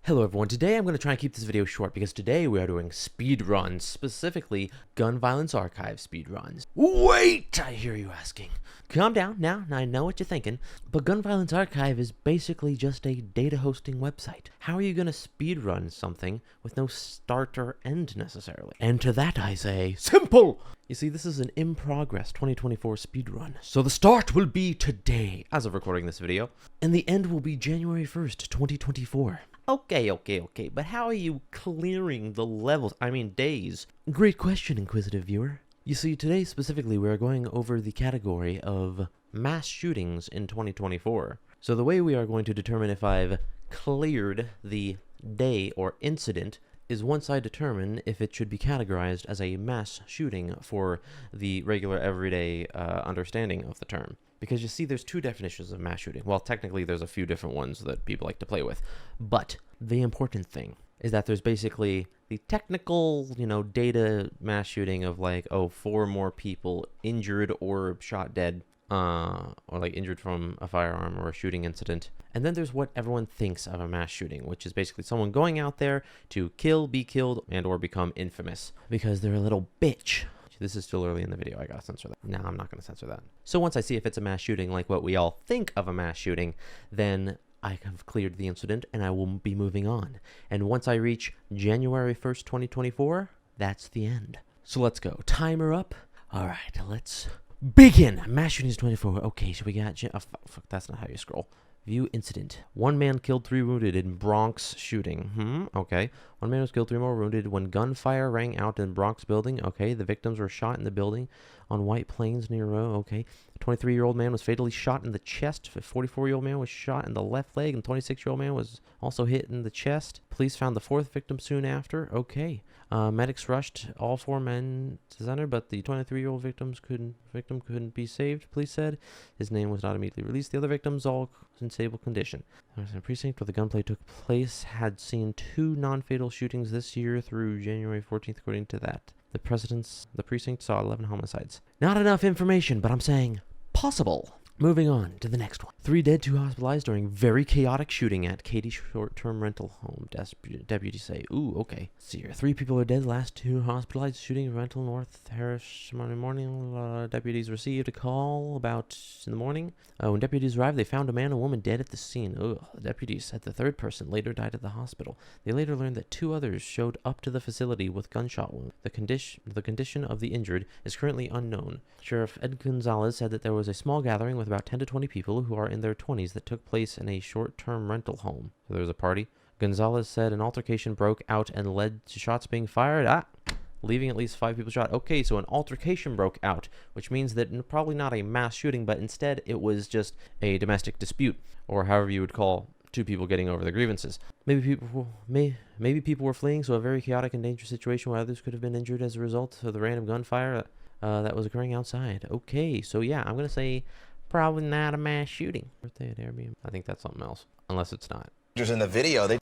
Hello everyone, today I'm going to try and keep this video short because today we are doing speed runs, specifically gun violence archive speed runs. Wait, I hear you asking. Calm down now, I know what you're thinking, but Gun Violence Archive is basically just a data hosting website. How are you going to speed run something with no start or end necessarily? And to that I say, simple! You see, this is an in progress 2024 speed run, so the start will be today, as of recording this video, and the end will be January 1st, 2024. Okay, but how are you clearing the levels? I mean, days. Great question, inquisitive viewer. You see, today specifically, we are going over the category of mass shootings in 2024. So the way we are going to determine if I've cleared the day or incident is once I determine if it should be categorized as a mass shooting for the regular everyday understanding of the term. Because you see, there's two definitions of mass shooting. Well, technically, there's a few different ones that people like to play with. But the important thing is that there's basically the technical, data mass shooting of like, 4 more people injured or shot dead, or like injured from a firearm or a shooting incident. And then there's what everyone thinks of a mass shooting, which is basically someone going out there to kill, be killed, and or become infamous because they're a little bitch. This is still early in the video. I gotta censor that. No, I'm not gonna censor that. So once I see if it's a mass shooting like what we all think of a mass shooting, then I have cleared the incident and I will be moving on. And once I reach January 1st, 2024, that's the end. So let's go. Timer up. All right, let's begin. Mass shootings 24. Okay, so we got... fuck, that's not how you scroll. View incident. 1 man killed, 3 wounded in Bronx shooting. Okay. 1 man was killed, 3 more wounded when gunfire rang out in Bronx building. Okay. The victims were shot in the building on White Plains near Row. Okay. A 23-year-old man was fatally shot in the chest. A 44-year-old man was shot in the left leg, and 26-year-old man was also hit in the chest. Police found the 4th victim soon after. Okay. Medics rushed all 4 men to center, but the 23-year-old victim couldn't be saved, police said. His name was not immediately released. The other victims all in stable condition. The precinct where the gunplay took place had seen 2 non-fatal shootings this year through January 14th, according to that. The precinct saw 11 homicides. Not enough information, but I'm saying possible. Moving on to the next one. 3 dead, 2 hospitalized during very chaotic shooting at Katy short-term rental home. Deputies say, ooh, okay. Let's see here. 3 people are dead, last 2 hospitalized. Shooting rental North Harris Monday morning. Deputies received a call about in the morning. When deputies arrived, they found a man and woman dead at the scene. Ugh. The deputies said the 3rd person later died at the hospital. They later learned that 2 others showed up to the facility with gunshot wounds. The condition of the injured is currently unknown. Sheriff Ed Gonzalez said that there was a small gathering with about 10 to 20 people who are in their 20s that took place in a short-term rental home. So there was a party. Gonzalez said an altercation broke out and led to shots being fired, leaving at least 5 people shot. Okay, so an altercation broke out, which means that probably not a mass shooting, but instead it was just a domestic dispute, or however you would call 2 people getting over their grievances. Maybe people were fleeing, so a very chaotic and dangerous situation where others could have been injured as a result of the random gunfire that was occurring outside. Okay, so yeah, I'm gonna say probably not a mass shooting. Birthday at Airbnb. I think that's something else, unless it's not. In the video, they...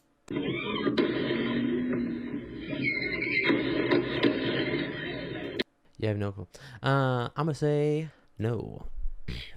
You have no clue. I'm gonna say no,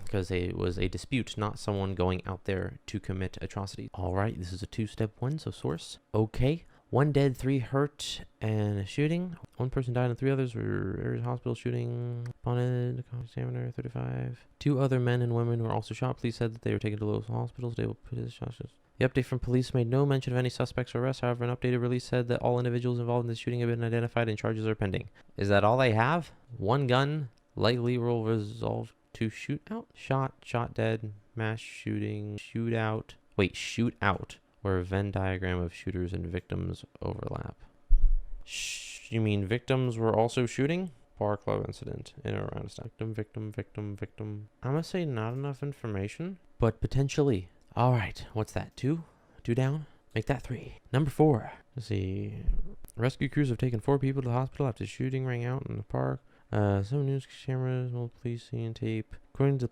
because it was a dispute, not someone going out there to commit atrocities. All right, this is a 2-step one, so source. Okay. 1 dead, 3 hurt, and a shooting. 1 person died and 3 others were in hospital shooting. Bonded, examiner, 35. 2 other men and women were also shot. Police said that they were taken to local hospitals. They will put his shots. The update from police made no mention of any suspects or arrests. However, an updated release said that all individuals involved in the shooting have been identified and charges are pending. Is that all they have? 1 gun, likely will resolve to shootout? Shot dead, mass shooting, shootout. Wait, shootout. Where a Venn diagram of shooters and victims overlap. You mean victims were also shooting? Bar club incident in or around a stop. Victim. I'm gonna say not enough information, but potentially. All right, what's that? 2 down? Make that 3. Number 4. Let's see. Rescue crews have taken 4 people to the hospital after shooting rang out in the park. Some news cameras, multiple police scene tape. According to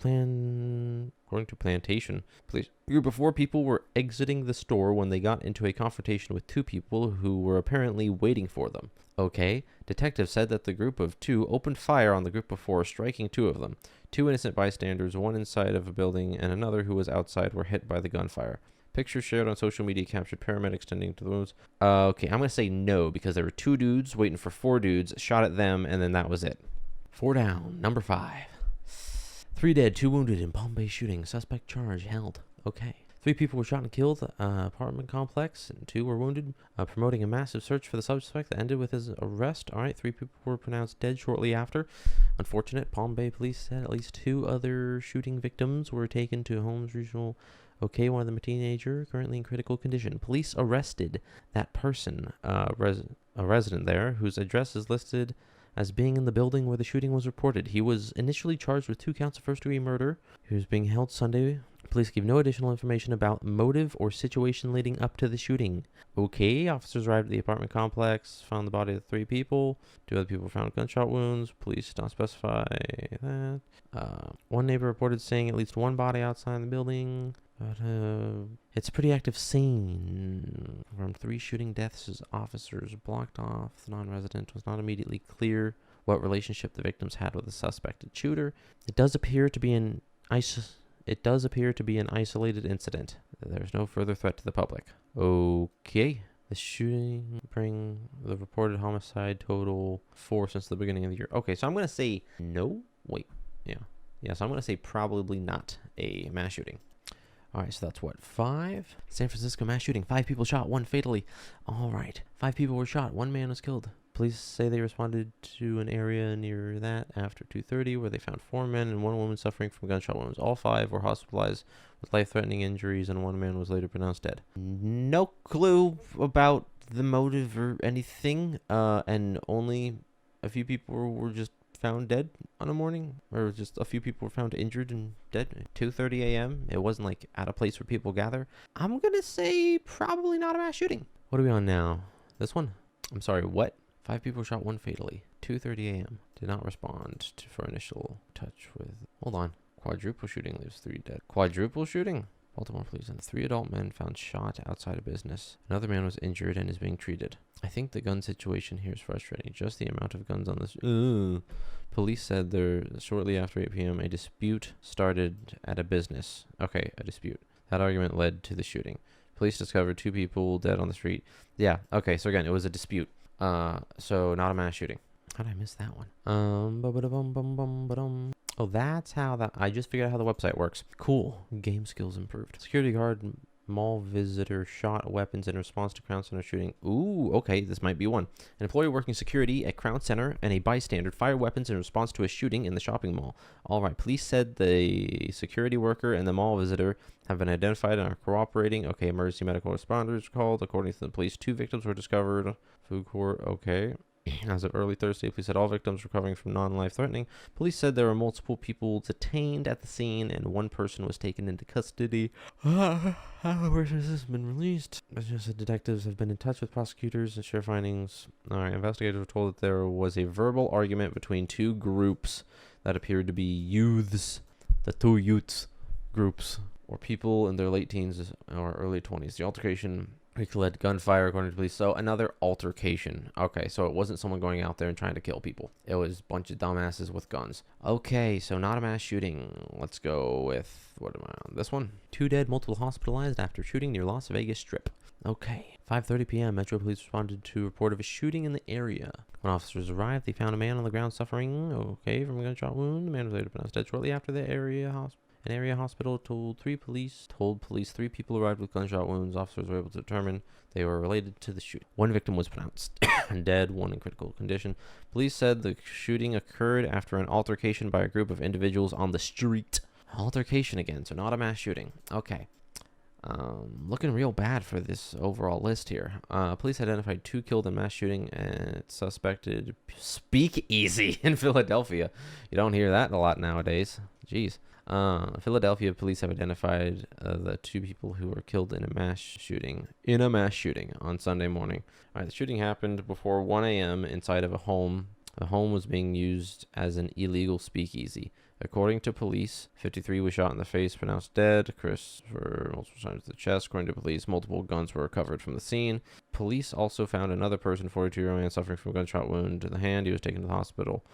Plantation, police group of 4 people were exiting the store when they got into a confrontation with 2 people who were apparently waiting for them. Okay. Detectives said that the group of 2 opened fire on the group of 4, striking 2 of them. 2 innocent bystanders, 1 inside of a building and another who was outside, were hit by the gunfire. Pictures shared on social media captured paramedics tending to the wounds. Okay, I'm going to say no because there were 2 dudes waiting for 4 dudes, shot at them, and then that was it. 4 down. Number 5. 3 dead, 2 wounded in Palm Bay shooting. Suspect charge held. Okay. 3 people were shot and killed. Apartment complex, and 2 were wounded. Promoting a massive search for the suspect that ended with his arrest. All right, 3 people were pronounced dead shortly after. Unfortunate. Palm Bay police said at least 2 other shooting victims were taken to Holmes Regional. Okay, one of them a teenager, currently in critical condition. Police arrested that person, a resident there, whose address is listed as being in the building where the shooting was reported. He was initially charged with 2 counts of first-degree murder. He was being held Sunday. Police give no additional information about motive or situation leading up to the shooting. Okay, officers arrived at the apartment complex, found the body of 3 people. 2 other people found gunshot wounds. Police did not specify that. One neighbor reported seeing at least 1 body outside the building. But it's a pretty active scene. From 3 shooting deaths as officers blocked off. The non-resident was not immediately clear what relationship the victims had with the suspected shooter. It does appear to be an isolated incident. There's no further threat to the public. Okay. The shooting bring the reported homicide total 4 since the beginning of the year. Okay, so I'm going to say no. Wait. Yeah. So I'm going to say probably not a mass shooting. All right, so that's what, 5? San Francisco mass shooting. 5 people shot, 1 fatally. All right, 5 people were shot, 1 man was killed. Police say they responded to an area near that after 2:30 where they found 4 men and 1 woman suffering from gunshot wounds. All 5 were hospitalized with life-threatening injuries, and 1 man was later pronounced dead. No clue about the motive or anything, and only a few people were just found dead on a morning, or just a few people were found injured and dead at 2:30 a.m. It wasn't like at a place where people gather. I'm gonna say probably not a mass shooting. What are we on now? This one? I'm sorry, what? 5 people shot, 1 fatally. 2:30 a.m. Did not respond for initial touch with... Hold on. Quadruple shooting leaves 3 dead. Quadruple shooting? Baltimore police and 3 adult men found shot outside a business. Another man was injured and is being treated. I think the gun situation here is frustrating. Just the amount of guns on this... Police said there shortly after 8 p.m. a dispute started at a business. Okay, a dispute. That argument led to the shooting. Police discovered 2 people dead on the street. Yeah, okay, so again, it was a dispute. So not a mass shooting. How did I miss that one? Oh, that's how that... I just figured out how the website works. Cool. Game skills improved. Security guard mall visitor shot weapons in response to Crown Center shooting. Ooh, okay, this might be one. An employee working security at Crown Center and a bystander fired weapons in response to a shooting in the shopping mall. All right, police said the security worker and the mall visitor have been identified and are cooperating. Okay, emergency medical responders called. According to the police, 2 victims were discovered. Food court, okay. As of early Thursday, police said all victims recovering from non-life-threatening. Police said there were multiple people detained at the scene and 1 person was taken into custody. However, this has been released. It's just that detectives have been in touch with prosecutors and share findings. All right, investigators were told that there was a verbal argument between 2 groups that appeared to be youths. The 2 youths groups, or people in their late teens or early 20s. The altercation led gunfire, according to police. So another altercation. Okay, so it wasn't someone going out there and trying to kill people. It was a bunch of dumbasses with guns. Okay, so not a mass shooting. Let's go with, what am I on? This one? 2 dead, multiple hospitalized after shooting near Las Vegas Strip. Okay. 5:30 p.m. Metro Police responded to a report of a shooting in the area. When officers arrived, they found a man on the ground suffering, okay, from a gunshot wound. The man was later pronounced dead shortly after the area hospital. An area hospital told police 3 people arrived with gunshot wounds. Officers were able to determine they were related to the shooting. 1 victim was pronounced dead, 1 in critical condition. Police said the shooting occurred after an altercation by a group of individuals on the street. Altercation again, so not a mass shooting. Okay. Looking real bad for this overall list here. Police identified 2 killed in mass shooting at suspected speakeasy in Philadelphia. You don't hear that a lot nowadays. Jeez. Philadelphia police have identified the 2 people who were killed in a mass shooting on Sunday morning. All right, the shooting happened before 1 a.m. inside of a home. The home was being used as an illegal speakeasy. According to police, 53 was shot in the face, pronounced dead. Chris for multiple times to the chest. According to police, multiple guns were recovered from the scene. Police also found another person, 42-year-old man, suffering from a gunshot wound to the hand. He was taken to the hospital.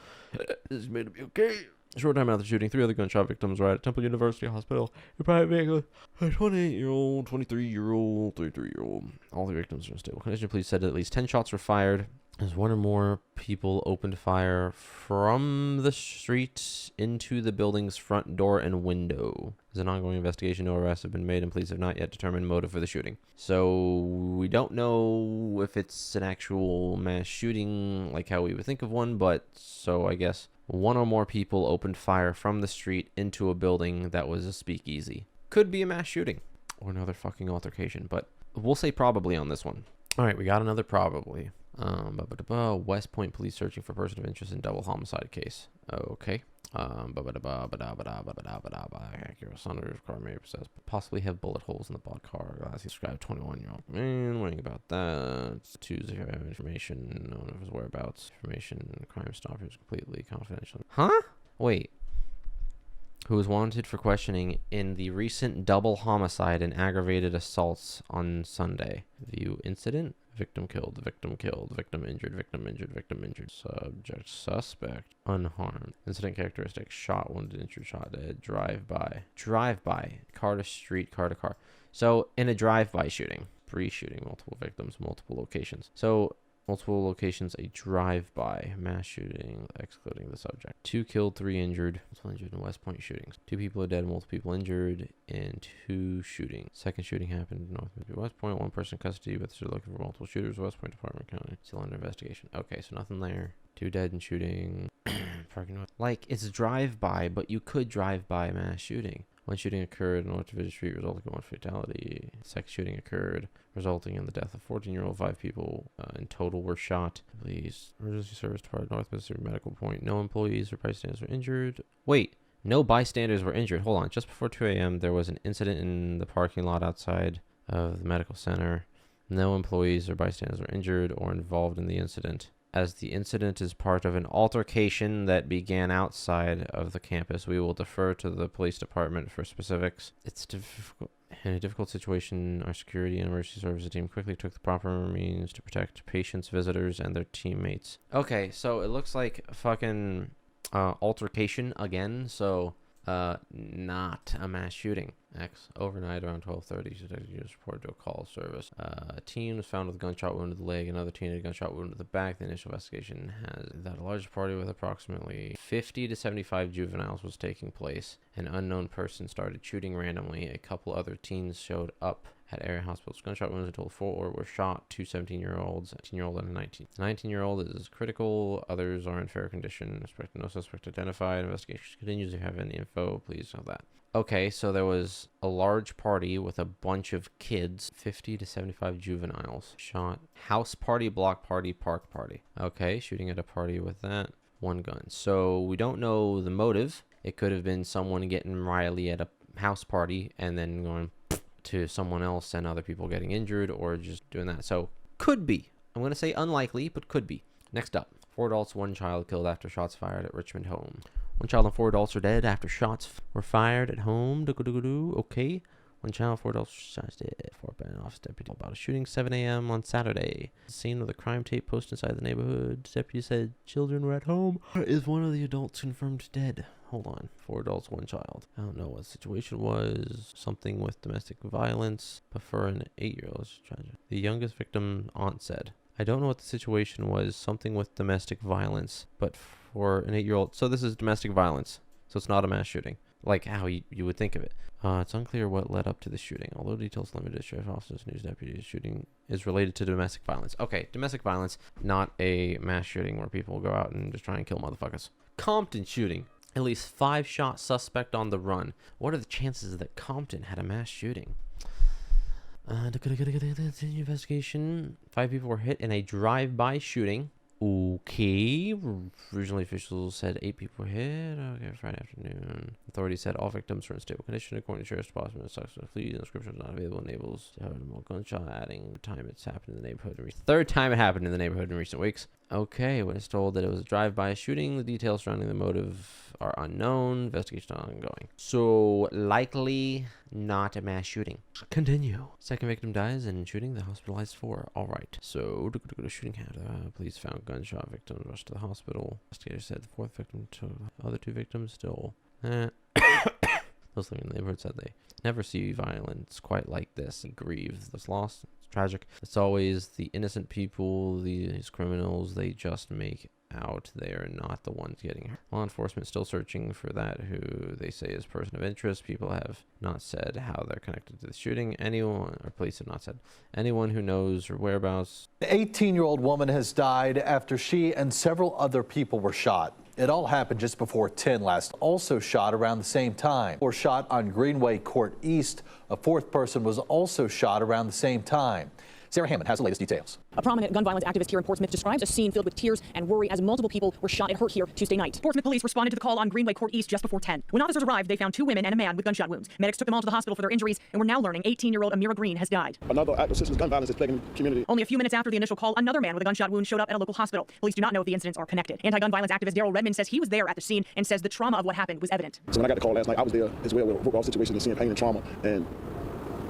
This is made to be okay. Short time after the shooting, 3 other gunshot victims were at Temple University Hospital. A private vehicle, a 28-year-old, 23-year-old, 33-year-old. All the victims are in stable condition. Police said at least 10 shots were fired as one or more people opened fire from the street into the building's front door and window. There's an ongoing investigation. No arrests have been made, and police have not yet determined motive for the shooting. So we don't know if it's an actual mass shooting like how we would think of one, but so I guess one or more people opened fire from the street into a building that was a speakeasy. Could be a mass shooting or another fucking altercation, but we'll say probably on this one. All right, we got another probably. West Point police searching for person of interest in double homicide case. Okay. Accurate sunroof car may possess possibly have bullet holes in the body car. Glass described 21-year-old man. Warning about that. Tuesday have information known of his whereabouts. Information Crime Stopper is completely confidential. Huh? Wait. Who was wanted for questioning in the recent double homicide and aggravated assaults on Sunday. View incident. Victim killed, victim killed, victim injured, victim injured, victim injured. Subject suspect unharmed. Incident characteristics: shot, wounded, injured, shot dead. Drive-by. Drive-by. Car to street, car to car. So in a drive-by shooting, shooting, multiple victims, multiple locations. So multiple locations, a drive-by mass shooting, excluding the subject. 2 killed, 3 injured. Multiple injured in West Point shootings. 2 people are dead, multiple people injured in 2 shootings. Second shooting happened in North West Point. 1 person in custody, but they're looking for multiple shooters. West Point Department County still under investigation. Okay, so nothing there. 2 dead in shooting. Parking lot. Like, it's drive-by, but you could drive by a mass shooting. 1 shooting occurred in North Division Street, resulting in 1 fatality. Second shooting occurred, resulting in the death of 14-year-old. 5 people in total were shot. Police, emergency service department, North Mississippi Medical Point. No employees or bystanders were injured. Wait, no bystanders were injured. Hold on. Just before 2 a.m., there was an incident in the parking lot outside of the medical center. No employees or bystanders were injured or involved in the incident. As the incident is part of an altercation that began outside of the campus, we will defer to the police department for specifics. It's difficult. In a difficult situation, our security and emergency services team quickly took the proper means to protect patients, visitors, and their teammates. Okay, so it looks like fucking altercation again, so not a mass shooting. Overnight around 12:30, detectives reported to a call service. A teen was found with a gunshot wound to the leg. Another teen had a gunshot wound to the back. The initial investigation has that a large party with approximately 50 to 75 juveniles was taking place. An unknown person started shooting randomly. A couple other teens showed up at area hospitals. Gunshot wounds until 4 were shot. 2 17-year-olds, a 18-year-old and a 19. The 19-year-old is critical. Others are in fair condition. No suspect identified. Investigation continues. If you have any info, please know that. Okay, so there was a large party with a bunch of kids, 50 to 75 juveniles, shot. House party, block party, park party. Okay, shooting at a party with that. 1 gun. So we don't know the motive. It could have been someone getting riley at a house party and then going to someone else and other people getting injured, or just doing that. So could be. I'm going to say unlikely, but could be. Next up, 4 adults, 1 child killed after shots fired at Richmond home. 1 child and 4 adults are dead after shots were fired at home. Okay. 1 child, 4 adults, shots dead. Fort Bend office deputy about a shooting 7 a.m. on Saturday. Scene of the crime tape post inside the neighborhood. Deputy said children were at home. Is one of the adults confirmed dead? Hold on. 4 adults, 1 child. I don't know what the situation was. Something with domestic violence. But for an 8-year-old, it's tragic. The youngest victim aunt said, I don't know what the situation was. Something with domestic violence. But for an 8-year-old. So this is domestic violence. So it's not a mass shooting. Like how you would think of it. It's unclear what led up to the shooting. Although details limited, sheriff officers, news deputies, shooting is related to domestic violence. Okay, domestic violence, not a mass shooting where people go out and just try and kill motherfuckers. Compton shooting. At least 5 shot suspect on the run. What are the chances that Compton had a mass shooting? Investigation. 5 people were hit in a drive-by shooting. Okay. Regional officials said 8 people were hit. Okay, Friday afternoon. Authorities said all victims were in stable condition. According to Sheriff's Department, suspect flees. Inscription is not available. Enables to have more gunshot. Adding the time it's happened in the neighborhood. 3rd time it happened in the neighborhood in recent weeks. Okay, when it's told that it was a drive-by shooting, the details surrounding the motive are unknown. Investigation ongoing. So, likely not a mass shooting. Continue. Second victim dies in shooting, the hospitalized for. Alright, so, shooting had. Police found gunshot victim, rushed to the hospital. Investigators said the fourth victim to the other two victims still. Those living in the neighborhood said they never see violence quite like this. He grieves this loss. It's tragic. It's always the innocent people, these criminals, they just make out they are not the ones getting hurt. Law enforcement still searching for that who they say is person of interest. People have not said how they're connected to the shooting. Anyone, or police have not said, anyone who knows her whereabouts. The 18-year-old woman has died after she and several other people were shot. It all happened just before 10 last. Also shot around the same time. Or shot on Greenway Court East. A fourth person was also shot around the same time. Sarah Hammond has the latest details. A prominent gun violence activist here in Portsmouth describes a scene filled with tears and worry as multiple people were shot and hurt here Tuesday night. Portsmouth police responded to the call on Greenway Court East just before 10. When officers arrived, they found 2 women and a man with gunshot wounds. Medics took them all to the hospital for their injuries, and we're now learning 18-year-old Amira Green has died. Another act of senseless gun violence is plaguing the community. Only a few minutes after the initial call, another man with a gunshot wound showed up at a local hospital. Police do not know if the incidents are connected. Anti-gun violence activist Daryl Redmond says he was there at the scene and says the trauma of what happened was evident. So when I got the call last night, I was there as well with a overall situation and seeing pain and trauma, and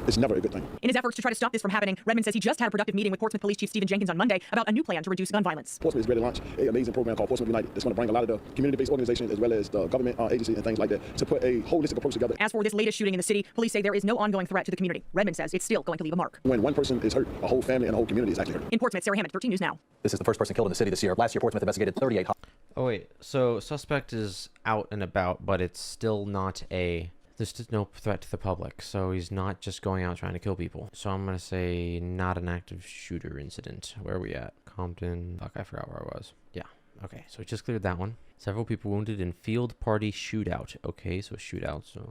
it's never a good thing. In his efforts to try to stop this from happening, Redmond says he just had a productive meeting with Portsmouth Police Chief Stephen Jenkins on Monday about a new plan to reduce gun violence. Portsmouth is ready to launch an amazing program called Portsmouth United that's going to bring a lot of the community-based organizations as well as the government agencies and things like that to put a holistic approach together. As for this latest shooting in the city, police say there is no ongoing threat to the community. Redmond says it's still going to leave a mark. When one person is hurt, a whole family and a whole community is actually hurt. In Portsmouth, Sarah Hammond, 13 News Now. This is the first person killed in the city this year. Last year, Portsmouth investigated 38. Oh wait, so suspect is out and about, but it's still not a... There's just no threat to the public, so he's not just going out trying to kill people. So I'm going to say not an active shooter incident. Where are we at? Compton. Fuck, I forgot where I was. Yeah, okay, so we just cleared that one. Several people wounded in field party shootout. Okay, so shootout. So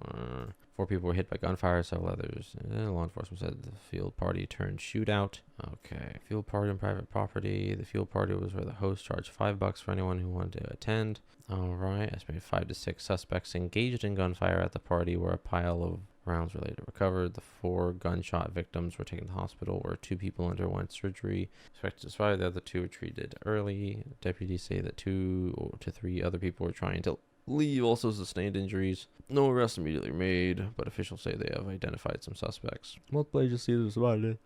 4 people were hit by gunfire, several others. Law enforcement said the field party turned shootout. Okay, field party on private property. The field party was where the host charged $5 for anyone who wanted to attend. All right, estimated 5 to 6 suspects engaged in gunfire at the party where a pile of rounds were later recovered. The 4 gunshot victims were taken to the hospital where 2 people underwent surgery. Expected to survive. The other 2 were treated early. Deputies say that 2 to 3 other people were trying to leave, also sustained injuries. No arrests immediately made, but officials say they have identified some suspects. Multiple agencies survived.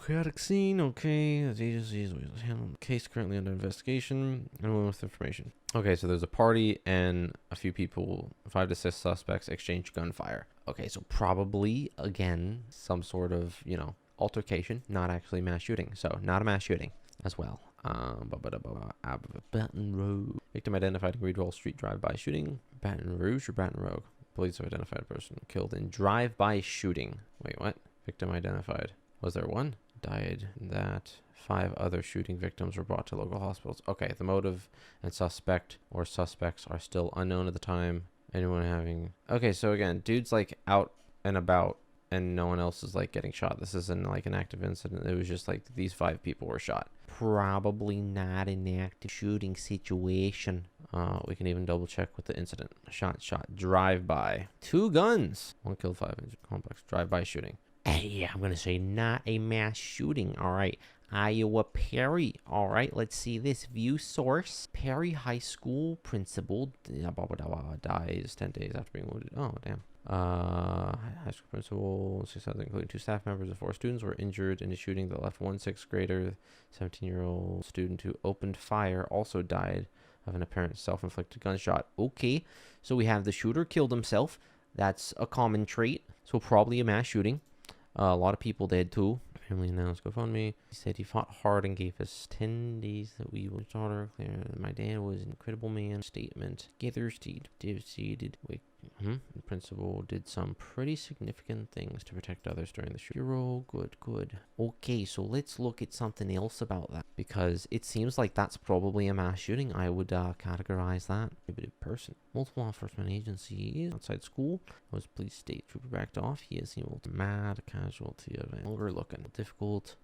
Chaotic scene. Okay, the agency is handling the case currently under investigation. Anyone with information? Okay, so there's a party and a few people, 5 to 6 suspects exchanged gunfire. Okay, so probably again some sort of, you know, altercation, not actually mass shooting. So not a mass shooting as well. Baton Rouge. Victim identified in Reedwall Street drive-by shooting. Baton Rouge or Baton Rouge? Police have identified a person killed in drive-by shooting. Wait, what? Victim identified. Was there one? Died in that. 5 other shooting victims were brought to local hospitals. Okay, the motive and suspect or suspects are still unknown at the time. Anyone having... Okay, so again, dude's like out and about and no one else is like getting shot. This isn't like an active incident. It was just like these 5 people were shot. Probably not an active shooting situation. We can even double check with the incident. Shot, drive-by. 2 guns. 1 killed, 5 injured. Complex drive-by shooting. Yeah, I'm gonna say not a mass shooting. All right. Iowa Perry. All right, let's see this view source. Perry High School principal dies 10 days after being wounded. Oh, damn. High school principal, 6 others, including 2 staff members and 4 students, were injured in a shooting that left 1 6th grader, 17-year-old student who opened fire, also died of an apparent self-inflicted gunshot. Okay, so we have the shooter killed himself. That's a common trait, so probably a mass shooting. A lot of people dead too. Family announced GoFundMe. He said he fought hard and gave us 10 days that we would daughter clear. My dad was an incredible man. Statement. Thirsty, devastated. The principal did some pretty significant things to protect others during the shooting. Hero, good. Okay, so let's look at something else about that, because it seems like that's probably a mass shooting. I would categorize that. Prohibited person. Multiple law enforcement agencies outside school. Was police state trooper backed off. He is mad casualty of it. Longer looking. Difficult.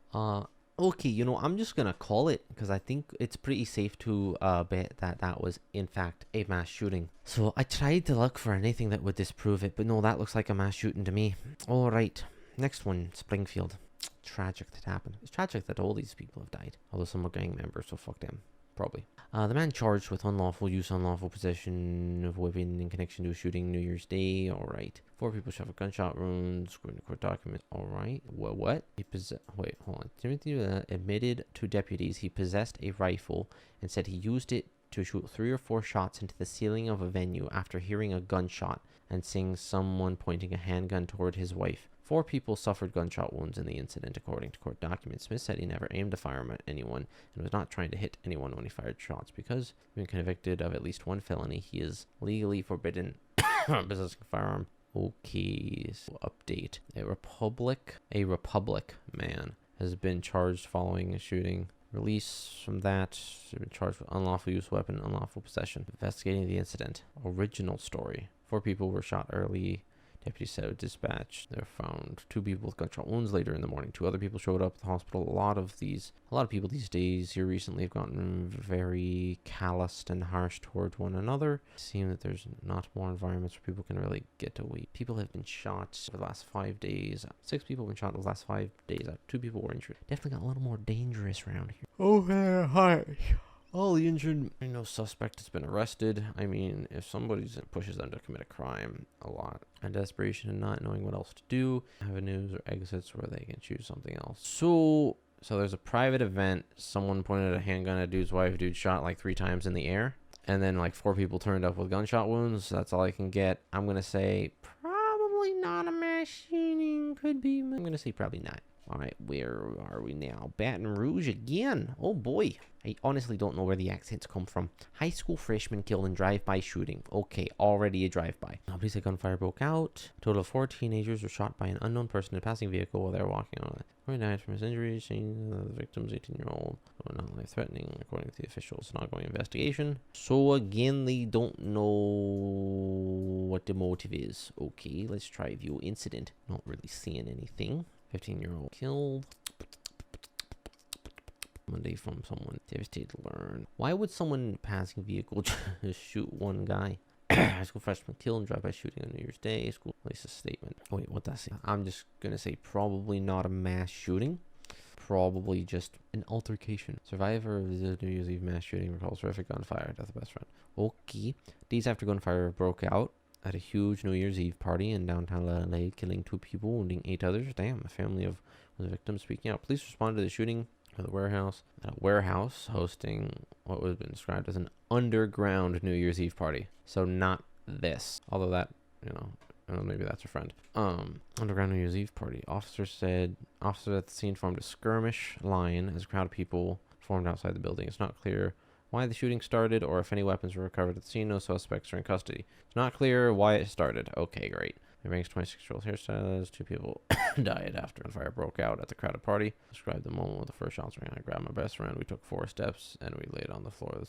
Okay, you know, I'm just gonna call it because I think it's pretty safe to bet that that was in fact a mass shooting. So I tried to look for anything that would disprove it, but no, that looks like a mass shooting to me. All right, next one, Springfield. Tragic that happened. It's tragic that all these people have died, although some were gang members, so fuck them. probably. The man charged with unlawful use, unlawful possession of weapon in connection to a shooting New Year's Day. All right. 4 people shot with gunshot wounds. According to court documents. All right. What? Wait, hold on. Timothy admitted to deputies he possessed a rifle and said he used it to shoot 3 or 4 shots into the ceiling of a venue after hearing a gunshot and seeing someone pointing a handgun toward his wife. 4 people suffered gunshot wounds in the incident, according to court documents. Smith said he never aimed a firearm at anyone and was not trying to hit anyone when he fired shots. Because being convicted of at least 1 felony, he is legally forbidden from possessing a firearm. Okay, so update. A Republic man has been charged following a shooting. Release from that, been charged with unlawful use of weapon, unlawful possession. Investigating the incident. Original story. 4 people were shot early. Deputies said it was dispatched. They found 2 people with gunshot wounds later in the morning. 2 other people showed up at the hospital. A lot of people these days here recently have gotten very calloused and harsh towards one another. It seems that there's not more environments where people can really get away. People have been shot over the last 5 days. 6 people have been shot in the last 5 days. 2 people were injured. Definitely got a little more dangerous around here. Oh, hi. All the injured, no suspect has been arrested. I mean, if somebody pushes them to commit a crime a lot, and desperation and not knowing what else to do, avenues or exits where they can choose something else. So there's a private event. Someone pointed a handgun at a dude's wife. Dude shot like 3 times in the air, and then like 4 people turned up with gunshot wounds. That's all I can get. I'm gonna say probably not a mass shooting. Could be. I'm gonna say probably not. All right, where are we now? Baton Rouge again. Oh boy. I honestly don't know where the accents come from. High school freshman killed in drive-by shooting. Okay, already a drive-by. Police say gunfire broke out. A total of 4 teenagers were shot by an unknown person in a passing vehicle while they were walking on it. 4 died from his injuries. The victim's 18-year-old. Not life-threatening, according to the officials. An ongoing investigation. So again, they don't know what the motive is. Okay, let's try view incident. Not really seeing anything. 15-year-old killed. Monday from someone. Devastated to learn. Why would someone in a passing vehicle just shoot one guy? High school freshman killed in drive-by shooting on New Year's Day. School releases statement. Wait, what does that say? I'm just going to say probably not a mass shooting. Probably just an altercation. Survivor of the New Year's Eve mass shooting recalls horrific gunfire. Death of best friend. Okay. Days after gunfire broke out at a huge New Year's Eve party in downtown LA, killing 2 people, wounding 8 others. Damn, a family of the victims speaking out. Police responded to the shooting at a warehouse hosting what would have been described as an underground New Year's Eve party. So not this, although that, I don't know, maybe that's a friend. Underground New Year's Eve party. Officers at the scene formed a skirmish line as a crowd of people formed outside the building. It's not clear why the shooting started or if any weapons were recovered at the scene. No suspects are in custody. It's not clear why it started. Okay, great. It ranks 26-year-old hairstylist. 2 people died after a fire broke out at the crowded party. Described the moment when the first shots rang. I grabbed my best friend. We took 4 steps and we laid on the floor. The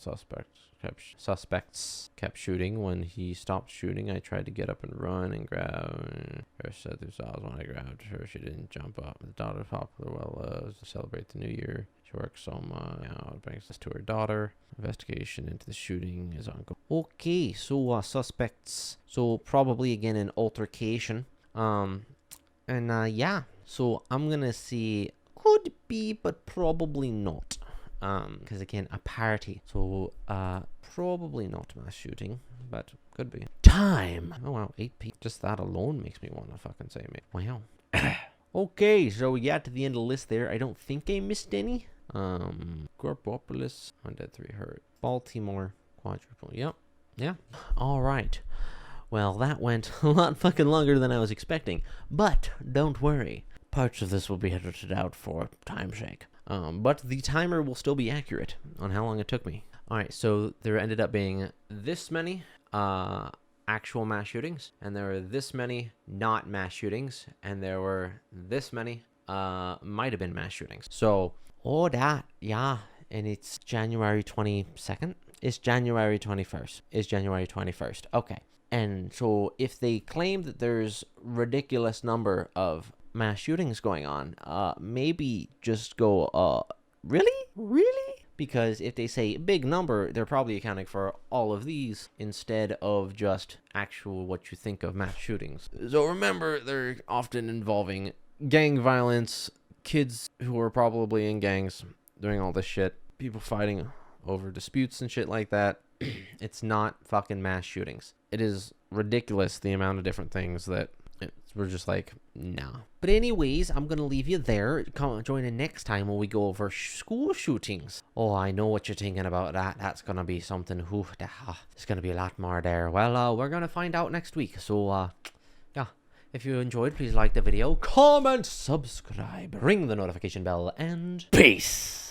suspects kept shooting. When he stopped shooting, I tried to get up and run and grab. Her said this was when I grabbed her. She didn't jump up. The daughter popular to celebrate the new year. She works so much. Now it brings us to her daughter. Investigation into the shooting is ongoing. Okay, so suspects. So probably again an altercation. Yeah. So I'm gonna say could be, but probably not. Because again, a party. So probably not mass shooting, but could be. Time. Oh wow, 8 people. Just that alone makes me want to fucking say me. Wow. Okay, so we got to the end of the list there. I don't think I missed any. Corpopolis, undead 3 hurt. Baltimore, quadruple. Yep. Yeah. All right. Well, that went a lot fucking longer than I was expecting. But don't worry. Parts of this will be edited out for time's sake. But the timer will still be accurate on how long it took me. All right. So there ended up being this many actual mass shootings, and there were this many not mass shootings, and there were this many might have been mass shootings. So yeah, and it's January 22nd. It's January 21st. It's January 21st. Okay. And so if they claim that there's ridiculous number of mass shootings going on, maybe just go, really? Because if they say big number, they're probably accounting for all of these instead of just actual what you think of mass shootings. So remember, they're often involving gang violence, kids who are probably in gangs doing all this shit, people fighting over disputes and shit like that. It's not fucking mass shootings. It is ridiculous the amount of different things that we're just like, nah. But anyways, I'm gonna leave you there. Come join in next time when we go over school shootings. Oh, I know what you're thinking about that. That's gonna be something. There's gonna be a lot more there. Well, we're gonna find out next week. So, yeah. If you enjoyed, please like the video, comment, subscribe, ring the notification bell, and peace.